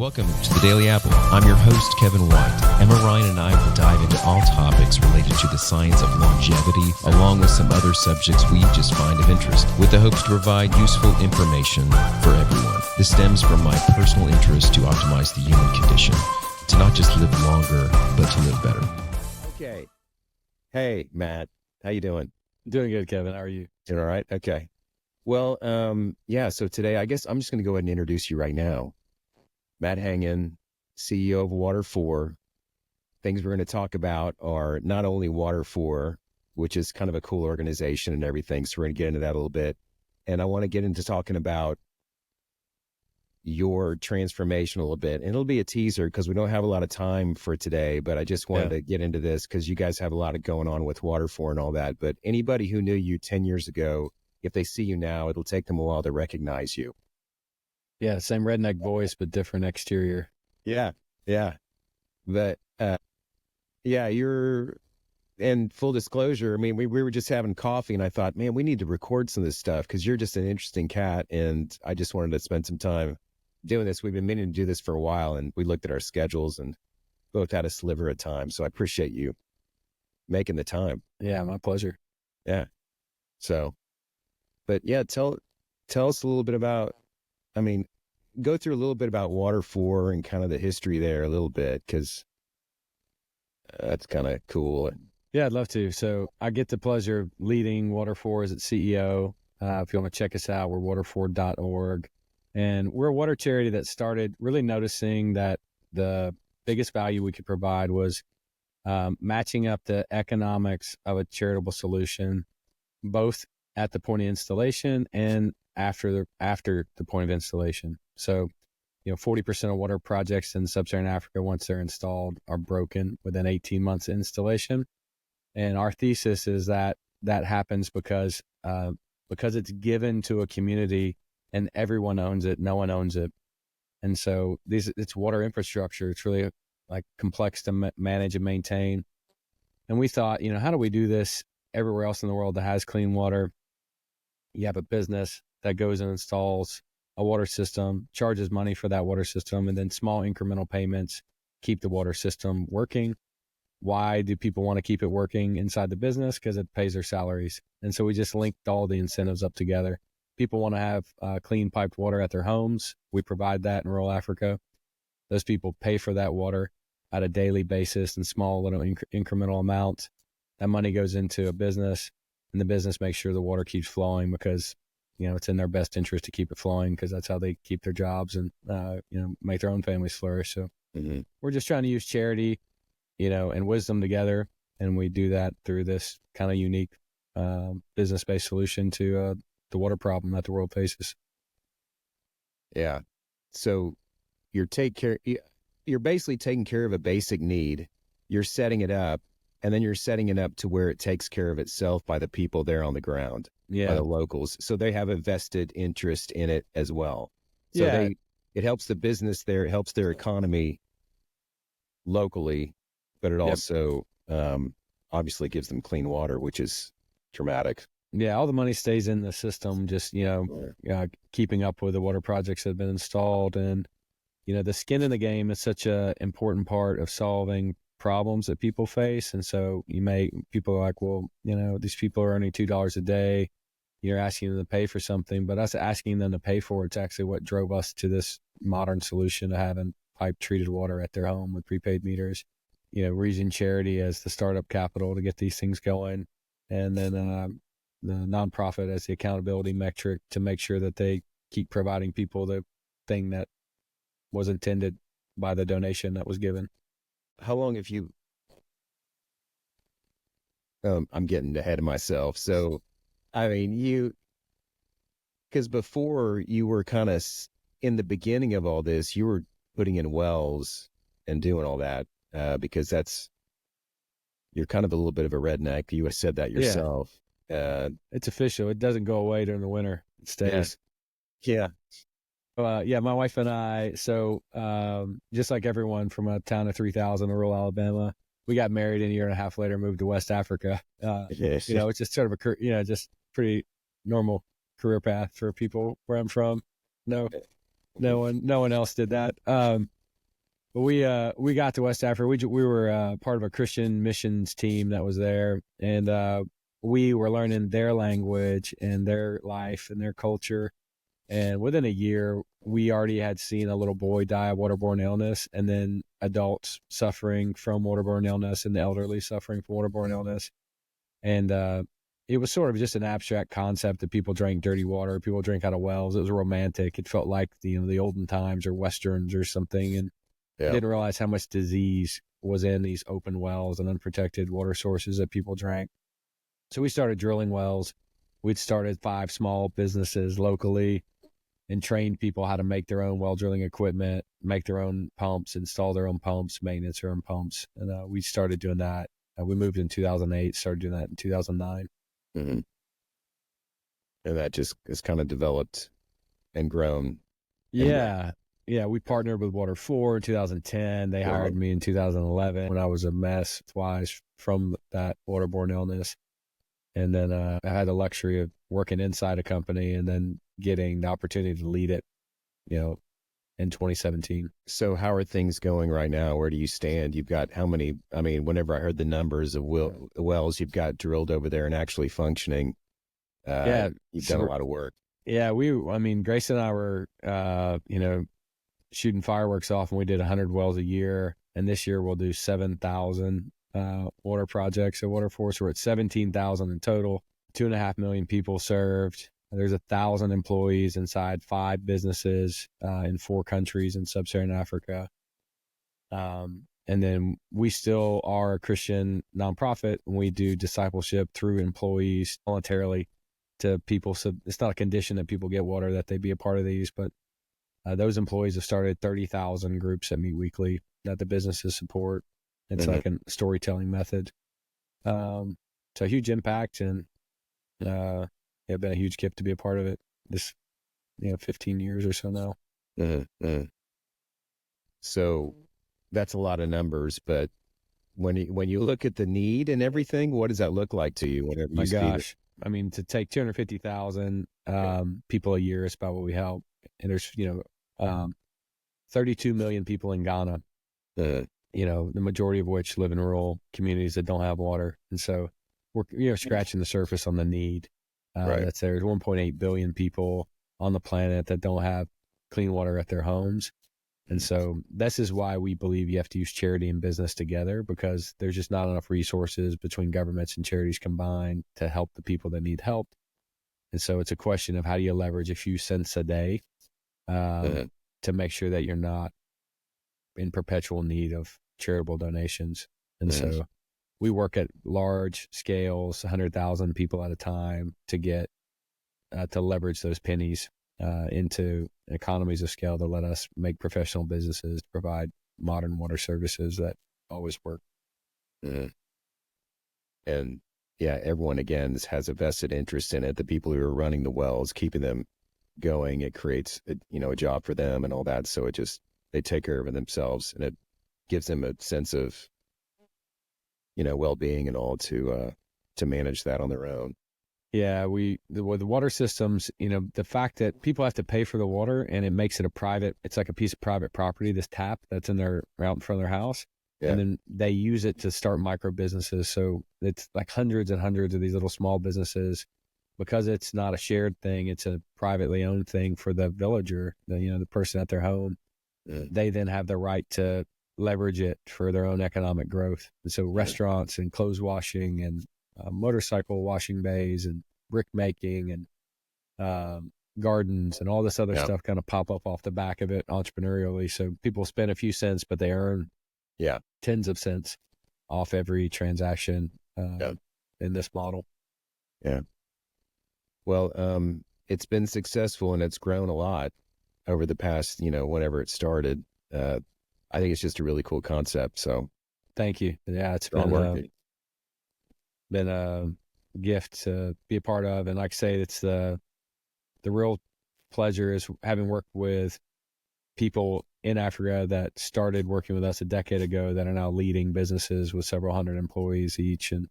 Welcome to the Daily Apple. I'm your host, Kevin White. Emma Ryan and I will dive into all topics related to the science of longevity, along with some other subjects we just find of interest, with the hopes to provide useful information for everyone. This stems from my personal interest to optimize the human condition, to not just live longer, but to live better. Okay. Hey, Matt. How you doing? Doing good, Kevin. How are you? Doing all right? Okay. Well, so today I guess I'm just going to go ahead and introduce you right now. Matt Hangen, CEO of Water4. Things we're going to talk about are not only Water4, which is kind of a cool organization and everything, so we're going to get into that a little bit. And I want to get into talking about your transformation a little bit. And it'll be a teaser because we don't have a lot of time for today, but I just wanted to get into this because you guys have a lot of going on with Water4 and all that. But anybody who knew you 10 years ago, if they see you now, it'll take them a while to recognize you. Yeah, same redneck voice, but different exterior. Yeah. But, you're, and full disclosure, I mean, we were just having coffee and I thought, man, we need to record some of this stuff because you're just an interesting cat. And I just wanted to spend some time doing this. We've been meaning to do this for a while and we looked at our schedules and both had a sliver of time. So I appreciate you making the time. Yeah, my pleasure. Yeah. So, but yeah, tell us a little bit about, go through a little bit about Water4 and kind of the history there a little bit, because that's kind of cool. Yeah, I'd love to. So I get the pleasure of leading Water4 as its CEO. If you want to check us out, we're water4.org. And we're a water charity that started really noticing that the biggest value we could provide was matching up the economics of a charitable solution, both at the point of installation and after the point of installation. So, 40% of water projects in sub-Saharan Africa, once they're installed, are broken within 18 months of installation. And our thesis is that happens because it's given to a community and everyone owns it, no one owns it. And so it's water infrastructure. It's really complex to manage and maintain. And we thought, how do we do this everywhere else in the world that has clean water? You have a business that goes and installs a water system, charges money for that water system, and then small incremental payments keep the water system working. Why do people want to keep it working inside the business? Because it pays their salaries. And so we just linked all the incentives up together. People want to have clean piped water at their homes. We provide that in rural Africa. Those people pay for that water at a daily basis in small little incremental amounts. That money goes into a business, and the business makes sure the water keeps flowing because it's in their best interest to keep it flowing because that's how they keep their jobs and make their own families flourish. So we're just trying to use charity, and wisdom together, and we do that through this kind of unique business-based solution to the water problem that the world faces. Yeah. So you're basically taking care of a basic need. You're setting it up, and then you're setting it up to where it takes care of itself by the people there on the ground, by the locals. So they have a vested interest in it as well. So it helps the business there, it helps their economy locally, but it also obviously gives them clean water, which is dramatic. Yeah, all the money stays in the system, just, keeping up with the water projects that have been installed. And, the skin in the game is such an important part of solving problems that people face. And so people are like, well, these people are earning $2 a day. You're asking them to pay for something, but us asking them to pay for it's actually what drove us to this modern solution of having pipe treated water at their home with prepaid meters. We're using charity as the startup capital to get these things going. And then the nonprofit as the accountability metric to make sure that they keep providing people the thing that was intended by the donation that was given. How long have you, I'm getting ahead of myself. So, because before you were kind of in the beginning of all this, you were putting in wells and doing all that because you're kind of a little bit of a redneck. You have said that yourself. It's official. It doesn't go away during the winter. It stays. Yeah. My wife and I, so just like everyone from a town of 3,000 in rural Alabama, we got married and a year and a half later moved to West Africa. It's just sort of just pretty normal career path for people where I'm from. No one else did that. But we got to West Africa. We were part of a Christian missions team that was there, and we were learning their language and their life and their culture. And within a year, we already had seen a little boy die of waterborne illness, and then adults suffering from waterborne illness and the elderly suffering from waterborne illness. And it was sort of just an abstract concept that people drank dirty water, people drink out of wells. It was romantic. It felt like the olden times or westerns or something, and didn't realize how much disease was in these open wells and unprotected water sources that people drank. So we started drilling wells. We'd started 5 small businesses locally and trained people how to make their own well drilling equipment, make their own pumps, install their own pumps, maintenance their own pumps. And we started doing that. We moved in 2008, started doing that in 2009. Mm-hmm. And that just has kind of developed and grown. Yeah. We partnered with Water 4 in 2010. They hired me in 2011 when I was a mess twice from that waterborne illness. And then I had the luxury of working inside a company and then getting the opportunity to lead it, in 2017. So how are things going right now? Where do you stand? You've got how many? I mean, whenever I heard the numbers of wells you've got drilled over there and actually functioning, you've done a lot of work. Yeah, Grace and I were, shooting fireworks off, and we did 100 wells a year. And this year we'll do 7,000 water projects at Waterforce. We're at 17,000 in total, 2.5 million people served. There's 1,000 employees inside 5 businesses in 4 countries in sub-Saharan Africa. And then we still are a Christian nonprofit, and we do discipleship through employees voluntarily to people. So it's not a condition that people get water, that they be a part of these, but those employees have started 30,000 groups that meet weekly that the businesses support. It's like a storytelling method. So a huge impact, and it's been a huge gift to be a part of it this 15 years or so now. So that's a lot of numbers, but when you look at the need and everything, what does that look like to you whenever you see it? I mean, to take 250,000 people a year is about what we help. And there's 32 million people in Ghana, the majority of which live in rural communities that don't have water. And so we're scratching the surface on the need that's there. There's 1.8 billion people on the planet that don't have clean water at their homes. And so this is why we believe you have to use charity and business together, because there's just not enough resources between governments and charities combined to help the people that need help. And so it's a question of how do you leverage a few cents a day to make sure that you're not in perpetual need of charitable donations. And so we work at large scales, 100,000 people at a time, to get to leverage those pennies into economies of scale to let us make professional businesses to provide modern water services that always work. And everyone again has a vested interest in it. The people who are running the wells, keeping them going, it creates a job for them and all that. So they take care of it themselves, and it gives them a sense of well-being and all to manage that on their own. Yeah, with the water systems, the fact that people have to pay for the water, and it makes it it's like a piece of private property, this tap that's out in front of their house. Yeah. And then they use it to start micro businesses. So it's like hundreds and hundreds of these little small businesses, because it's not a shared thing. It's a privately owned thing for the villager, the person at their home. They then have the right to leverage it for their own economic growth. And so restaurants and clothes washing and motorcycle washing bays and brick making and gardens and all this other stuff kind of pop up off the back of it entrepreneurially. So people spend a few cents, but they earn tens of cents off every transaction in this model. Yeah. Well, it's been successful, and it's grown a lot over the past, whenever it started. I think it's just a really cool concept. So thank you. Yeah, it's been a gift to be a part of. And like I say, it's the real pleasure is having worked with people in Africa that started working with us a decade ago that are now leading businesses with several hundred employees each. And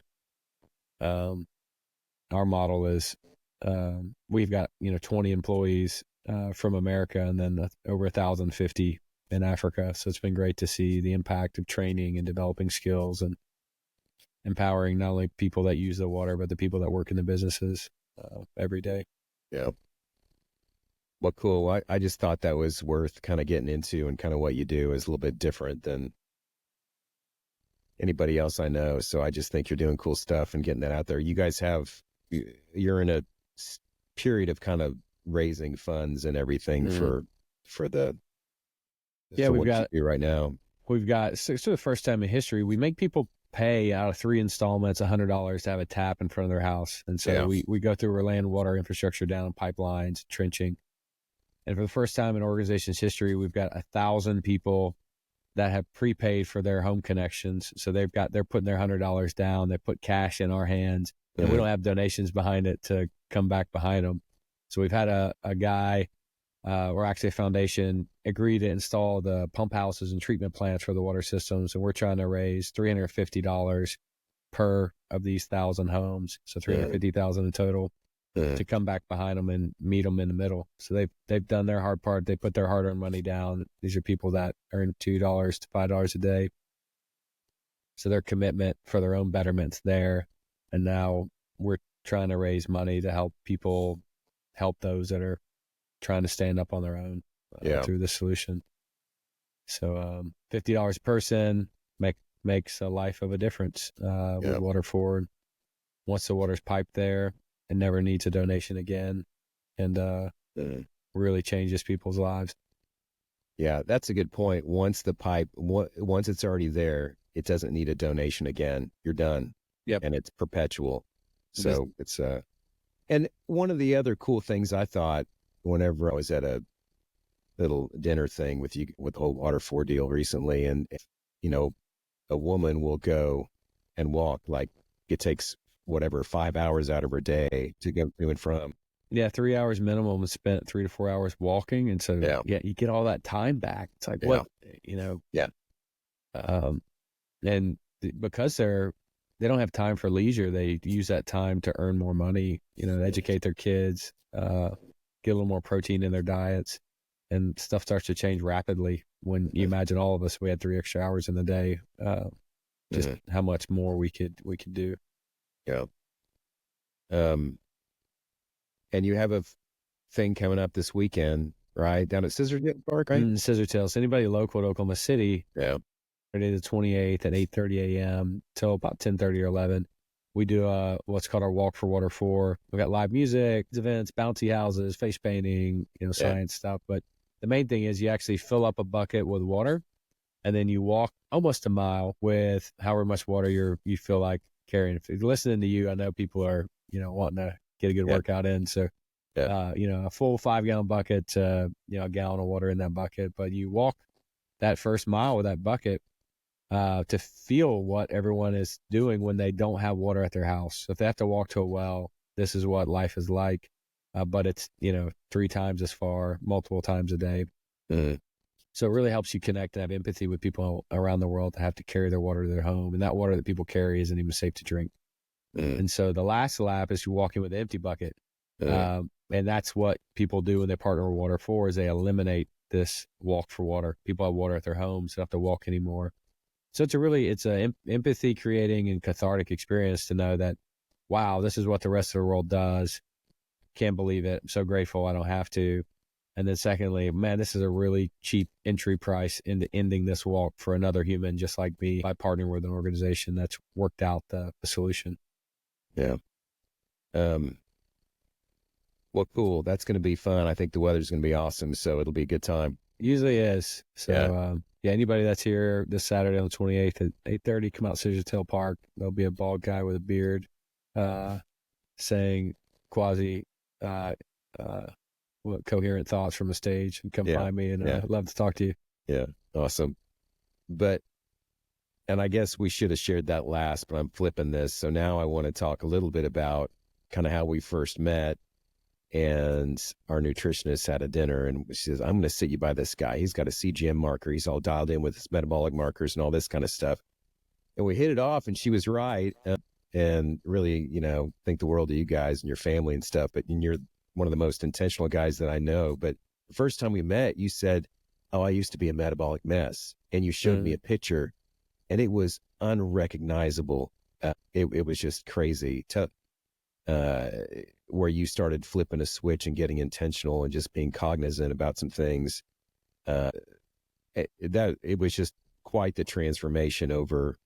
our model is we've got 20 employees from America, and then over 1,050 in Africa. So it's been great to see the impact of training and developing skills and empowering not only people that use the water, but the people that work in the businesses every day. Yeah. Well, cool. I just thought that was worth kind of getting into, and kind of what you do is a little bit different than anybody else I know. So I just think you're doing cool stuff and getting that out there. You guys you're in a period of kind of raising funds and everything for the, yeah, for we've what got you do right now. so the first time in history, we make people pay out of 3 installments $100 to have a tap in front of their house. And so we go through, we're laying water infrastructure down, pipelines, trenching. And for the first time in organization's history, we've got 1,000 people that have prepaid for their home connections. So they're putting their $100 down. They put cash in our hands, and we don't have donations behind it to come back behind them. So we've had a guy, or actually a foundation, agree to install the pump houses and treatment plants for the water systems. And we're trying to raise $350 per of these 1,000 homes. So 350,000 in total to come back behind them and meet them in the middle. So they've done their hard part. They put their hard-earned money down. These are people that earn $2 to $5 a day. So their commitment for their own betterment's there. And now we're trying to raise money to help people help those that are trying to stand up on their own through the solution. So $50 a person makes a life of a difference with Water Forward. Once the water's piped there, it never needs a donation again, and really changes people's lives. Yeah, that's a good point. Once it's already there, it doesn't need a donation again. You're done. Yep. And it's perpetual. So it's and one of the other cool things I thought whenever I was at a little dinner thing with the whole Water Forward deal recently, and a woman will go and walk, like it takes 5 hours out of her day to go to and from. Yeah, 3 hours minimum is spent, 3 to 4 hours walking, and so you get all that time back. It's like what and because they don't have time for leisure, they use that time to earn more money, educate their kids, get a little more protein in their diets, and stuff starts to change rapidly. When you imagine all of us, we had 3 extra hours in the day, just how much more we could do. Yeah. And you have a thing coming up this weekend, right? Down at Scissortail Park, right? Scissortail. So anybody local to Oklahoma City, Friday the 28th at 8:30 a.m. till about 10:30 or 11. We do what's called our Walk for Water 4. We've got live music, events, bouncy houses, face painting, science stuff. But the main thing is you actually fill up a bucket with water, and then you walk almost a mile with however much water you feel like carrying. If you're listening to you, I know people are, wanting to get a good workout in. So, a full 5-gallon bucket, a gallon of water in that bucket. But you walk that first mile with that bucket to feel what everyone is doing when they don't have water at their house. So if they have to walk to a well, this is what life is like. But it's, 3 times as far, multiple times a day. So it really helps you connect and have empathy with people around the world that have to carry their water to their home. And that water that people carry isn't even safe to drink. And so the last lap is you walk in with an empty bucket. And that's what people do when they partner with Water Forward, is they eliminate this walk for water. People have water at their homes, don't have to walk anymore. So it's a empathy creating and cathartic experience to know that, wow, this is what the rest of the world does. Can't believe it. I'm so grateful I don't have to. And then secondly, man, this is a really cheap entry price into ending this walk for another human just like me by partnering with an organization that's worked out the solution. Yeah. Well, cool. That's going to be fun. I think the weather's going to be awesome, so it'll be a good time. Usually is. So, anybody that's here this Saturday on the 28th at 8:30, come out to Scissortail Park. There'll be a bald guy with a beard saying quasi coherent thoughts from the stage, and come find me, and I'd love to talk to you. Yeah, awesome. And I guess we should have shared that last, but I'm flipping this. So now I want to talk a little bit about kind of how we first met. And our nutritionist had a dinner, and she says, I'm going to sit you by this guy. He's got a CGM marker. He's all dialed in with his metabolic markers and all this kind of stuff. And we hit it off, and she was right. And really, think the world of you guys and your family and stuff. But you're one of the most intentional guys that I know. But the first time we met, you said, "Oh, I used to be a metabolic mess," and you showed me a picture, and it was unrecognizable. It was just crazy. Where you started flipping a switch and getting intentional and just being cognizant about some things. It was just quite the transformation over,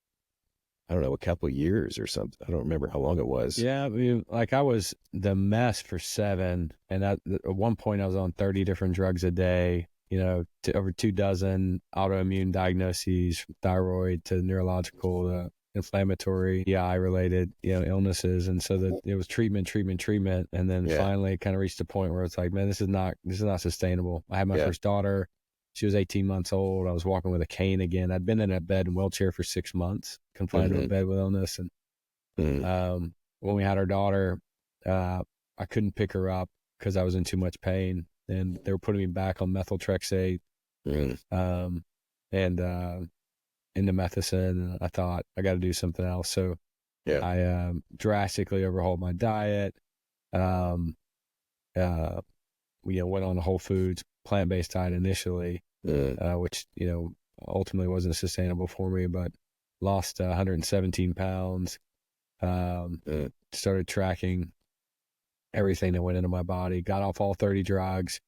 I don't know, a couple of years or something. I don't remember how long it was. Yeah, I mean, like I was the mess for 7, and at one point I was on 30 different drugs a day. To over 24 autoimmune diagnoses, from thyroid to neurological, inflammatory, GI related, illnesses, and so that it was treatment, and then finally it kind of reached a point where it's like, man, this is not sustainable. I had my first daughter. She was 18 months old. I was walking with a cane again. I'd been in a bed and wheelchair for 6 months, confined to a bed with illness. And when we had our daughter, I couldn't pick her up because I was in too much pain, and they were putting me back on methotrexate and indomethacin. And I thought, I got to do something else. So I drastically overhauled my diet. Went on a whole foods, plant-based diet initially, which, ultimately wasn't sustainable for me, but lost 117 pounds, started tracking everything that went into my body, got off all 30 drugs,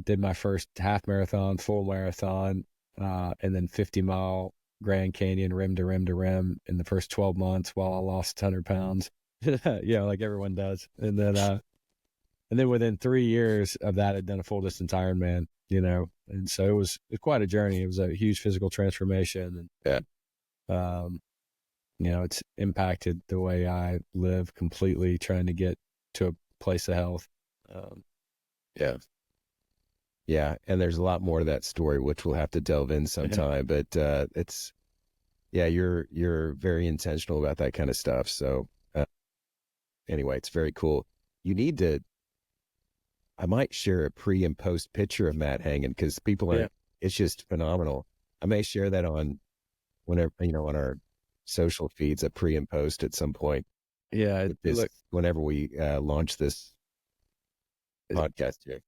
did my first half marathon, full marathon, and then 50-mile Grand Canyon rim to rim to rim in the first 12 months while I lost 100 pounds. Like everyone does. And then within 3 years of that, I'd done a full distance Ironman, and so it was quite a journey. It was a huge physical transformation. And, it's impacted the way I live completely, trying to get to a place of health. Yeah. And there's a lot more to that story, which we'll have to delve in sometime, but, you're very intentional about that kind of stuff. So, anyway, it's very cool. I might share a pre and post picture of Matt Hangen, because it's just phenomenal. I may share that on on our social feeds, a pre and post at some point. Yeah. Whenever we launch this podcast here.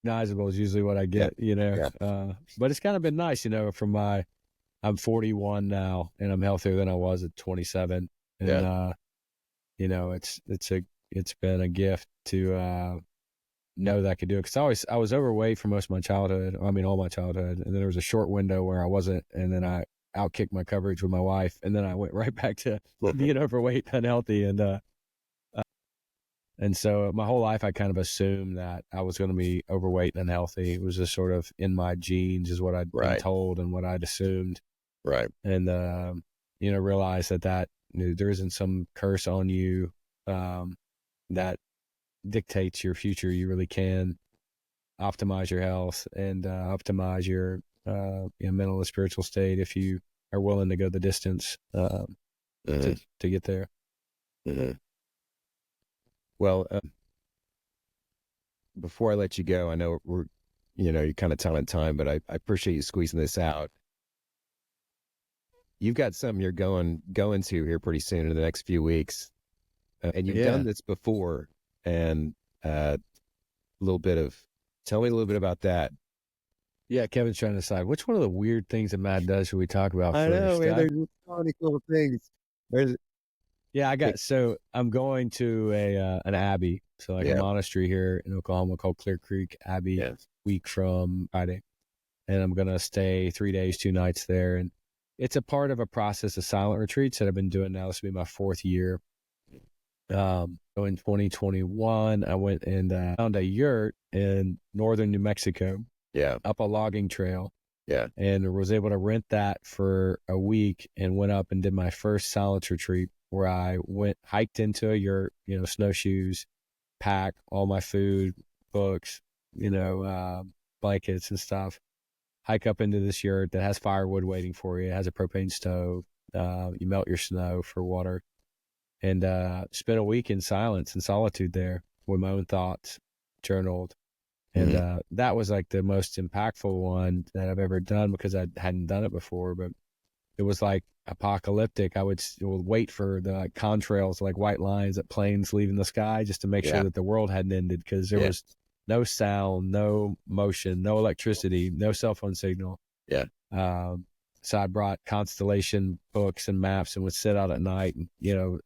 Recognizable is usually what I get, but it's kind of been nice, I'm 41 now, and I'm healthier than I was at 27. And, it's been a gift to, know that I could do it. Cause I was overweight for most of my childhood. I mean, all my childhood. And then there was a short window where I wasn't, and then I outkicked my coverage with my wife. And then I went right back to being overweight, unhealthy. And so my whole life, I kind of assumed that I was going to be overweight and unhealthy. It was just sort of in my genes, is what I'd been told and what I'd assumed. Right. And, realize that there isn't some curse on you that dictates your future. You really can optimize your health and optimize your mental and spiritual state if you are willing to go the distance to get there. Well, before I let you go, I know you're kind of telling time, but I appreciate you squeezing this out. You've got something you're going to here pretty soon in the next few weeks, and you've done this before. And tell me a little bit about that. Yeah, Kevin's trying to decide which one of the weird things that Matt does should we talk about first. I know, man, there's so many cool things. So I'm going to an abbey, so a monastery here in Oklahoma called Clear Creek Abbey, week from Friday. And I'm going to stay 3 days, 2 nights there. And it's a part of a process of silent retreats that I've been doing now. This will be my 4th year. So in 2021, I went and found a yurt in northern New Mexico, up a logging trail, and was able to rent that for a week, and went up and did my first silence retreat, where I hiked into a yurt, snowshoes, pack all my food, books, blankets and stuff, hike up into this yurt that has firewood waiting for you. It has a propane stove. You melt your snow for water. And spent a week in silence and solitude there with my own thoughts, journaled. And that was like the most impactful one that I've ever done, because I hadn't done it before. But it was like apocalyptic. I would wait for the like, contrails, like white lines at planes leaving the sky, just to make sure that the world hadn't ended, because there was no sound, no motion, no electricity, no cell phone signal. Yeah. So I brought constellation books and maps and would sit out at night, and,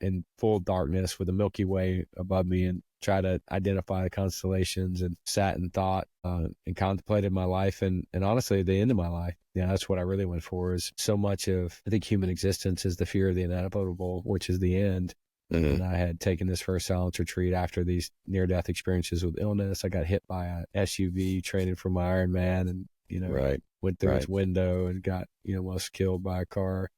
in full darkness with the Milky Way above me, and try to identify the constellations, and sat and thought and contemplated my life, and honestly, the end of my life. Yeah, that's what I really went for. Is so much of, I think, human existence is the fear of the inevitable, which is the end. And I had taken this first silence retreat after these near-death experiences with illness. I got hit by a SUV training for my Ironman, and went through its window and got almost killed by a car.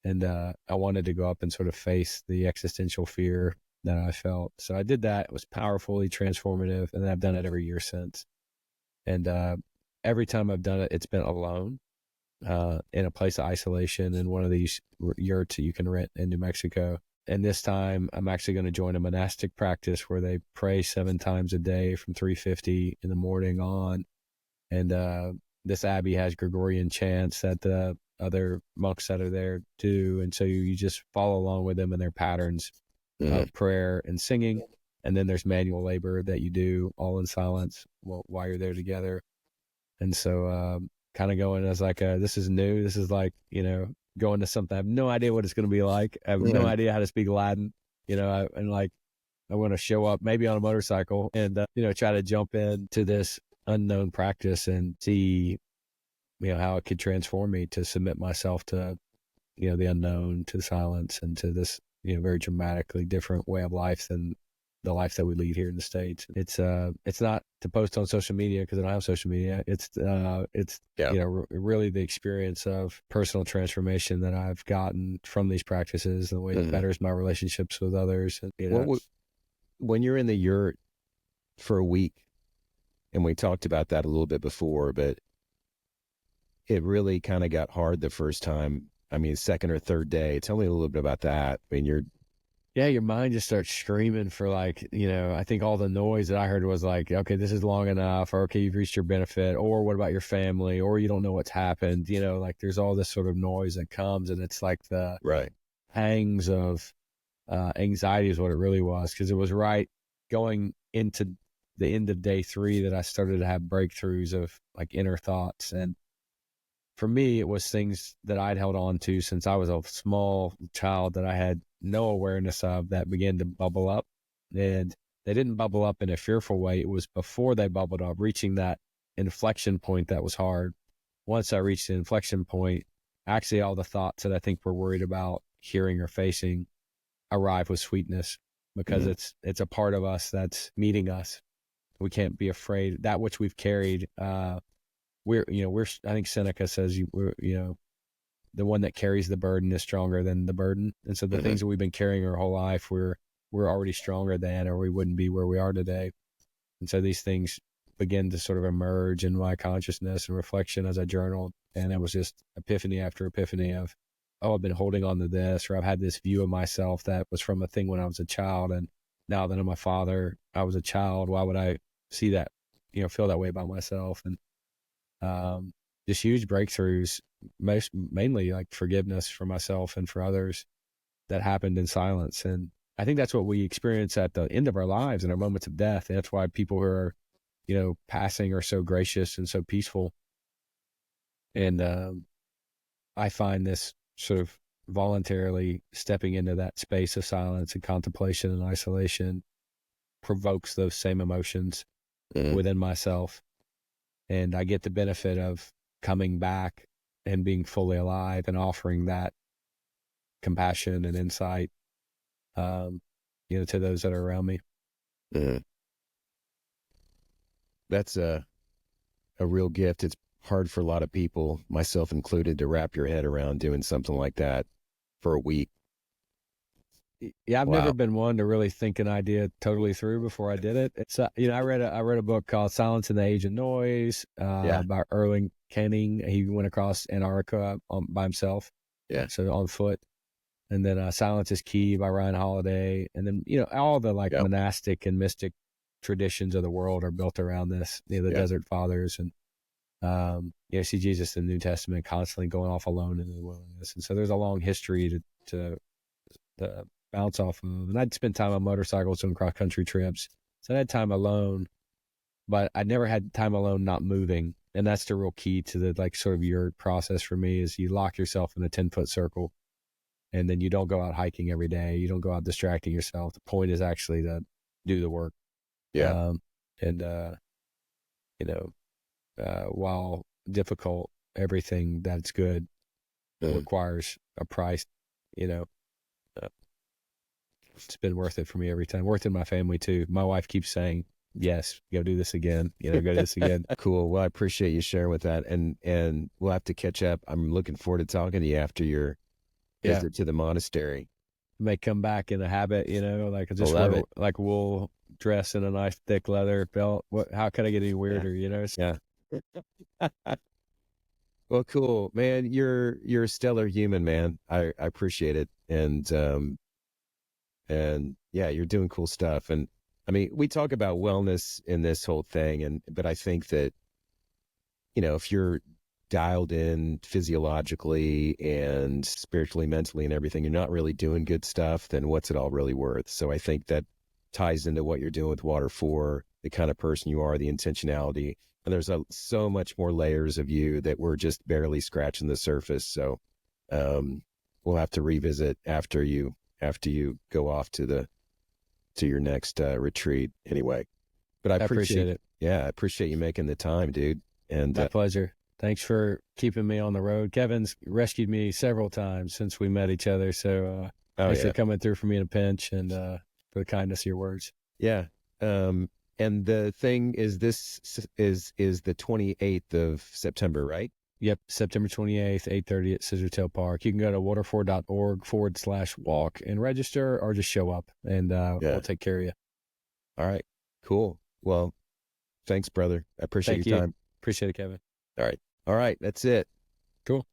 And I wanted to go up and sort of face the existential fear that I felt. So I did that. It was powerfully transformative, and then I've done it every year since. And every time I've done it, it's been alone, in a place of isolation, in one of these yurts that you can rent in New Mexico. And this time I'm actually going to join a monastic practice where they pray 7 times a day from 3:50 in the morning on. And this abbey has Gregorian chants that the other monks that are there do. And so you just follow along with them in their patterns of prayer and singing. And then there's manual labor that you do all in silence while you're there together. And so kind of going as like, this is new. This is like, going to something. I have no idea what it's going to be like. I have no idea how to speak Latin, and like, I want to show up maybe on a motorcycle and, try to jump into this unknown practice and see, how it could transform me, to submit myself to, the unknown, to silence, and to this, very dramatically different way of life than the life that we lead here in the States. It's not to post on social media, because I don't have social media. It's really the experience of personal transformation that I've gotten from these practices, the way it betters my relationships with others. And, when you're in the yurt for a week, and we talked about that a little bit before, but it really kind of got hard the first time. I mean, second or third day. Tell me a little bit about that. I mean, your mind just starts screaming for, like, I think all the noise that I heard was like, okay, this is long enough, or okay, you've reached your benefit, or what about your family, or you don't know what's happened, like there's all this sort of noise that comes, and it's like the pangs of anxiety is what it really was, because it was right going into the end of day 3 that I started to have breakthroughs of like inner thoughts. And for me, it was things that I'd held on to since I was a small child that I had no awareness of, that began to bubble up. And they didn't bubble up in a fearful way. It was before they bubbled up, reaching that inflection point that was hard. Once I reached the inflection point, actually all the thoughts that I think we're worried about hearing or facing arrive with sweetness, because it's a part of us that's meeting us. We can't be afraid. That which we've carried, I think Seneca says, the one that carries the burden is stronger than the burden. And so the things that we've been carrying our whole life, we're already stronger than, or we wouldn't be where we are today. And so these things begin to sort of emerge in my consciousness and reflection as I journaled. And it was just epiphany after epiphany of, I've been holding on to this, or I've had this view of myself that was from a thing when I was a child. And now that I'm a father, I was a child. Why would I see that, feel that way about myself? And just huge breakthroughs, mainly like forgiveness for myself and for others, that happened in silence. And I think that's what we experience at the end of our lives, in our moments of death. And that's why people who are, passing are so gracious and so peaceful. And I find this sort of voluntarily stepping into that space of silence and contemplation and isolation provokes those same emotions within myself. And I get the benefit of coming back and being fully alive and offering that compassion and insight, to those that are around me. That's a real gift. It's hard for a lot of people, myself included, to wrap your head around doing something like that for a week. Yeah, I've never been one to really think an idea totally through before I did it. It's I read a book called Silence in the Age of Noise by Erling Canning. He went across Antarctica by himself, so on foot. And then Silence is Key by Ryan Holiday. And then all the monastic and mystic traditions of the world are built around this. The Desert Fathers, and See Jesus in the New Testament constantly going off alone into the wilderness. And so there's a long history to bounce off of. And I'd spend time on motorcycles doing cross country trips. So I had time alone, but I never had time alone not moving. And that's the real key to the like sort of your process for me is you lock yourself in a 10-foot circle and then you don't go out hiking every day. You don't go out distracting yourself. The point is actually to do the work. Yeah. While difficult, everything that's good requires a price, it's been worth it for me every time. Worth it in my family too. My wife keeps saying, yes, go do this again. Go do this again. Cool. Well, I appreciate you sharing with that. And we'll have to catch up. I'm looking forward to talking to you after your visit to the monastery. May come back in a habit, like just love wear it. like wool dress and a nice thick leather belt. How could I get any weirder, Yeah. Well, cool, man. You're a stellar human, man. I appreciate it. And yeah, you're doing cool stuff. And I mean, we talk about wellness in this whole thing, but I think that, if you're dialed in physiologically and spiritually, mentally and everything, you're not really doing good stuff, then what's it all really worth? So I think that ties into what you're doing with Water 4, the kind of person you are, the intentionality. And there's so much more layers of you that we're just barely scratching the surface. So we'll have to revisit after you go off to your next retreat anyway. But I appreciate it. Yeah, I appreciate you making the time, dude. And my pleasure. Thanks for keeping me on the road. Kevin's rescued me several times since we met each other. So thanks for coming through for me in a pinch and for the kindness of your words. Yeah. And the thing is, this is the 28th of September, right? Yep. September 28th, 8:30 at Scissortail Park. You can go to water4.org/walk and register or just show up and we'll take care of you. All right. Cool. Well, thanks, brother. I appreciate your time. Appreciate it, Kevin. All right. That's it. Cool.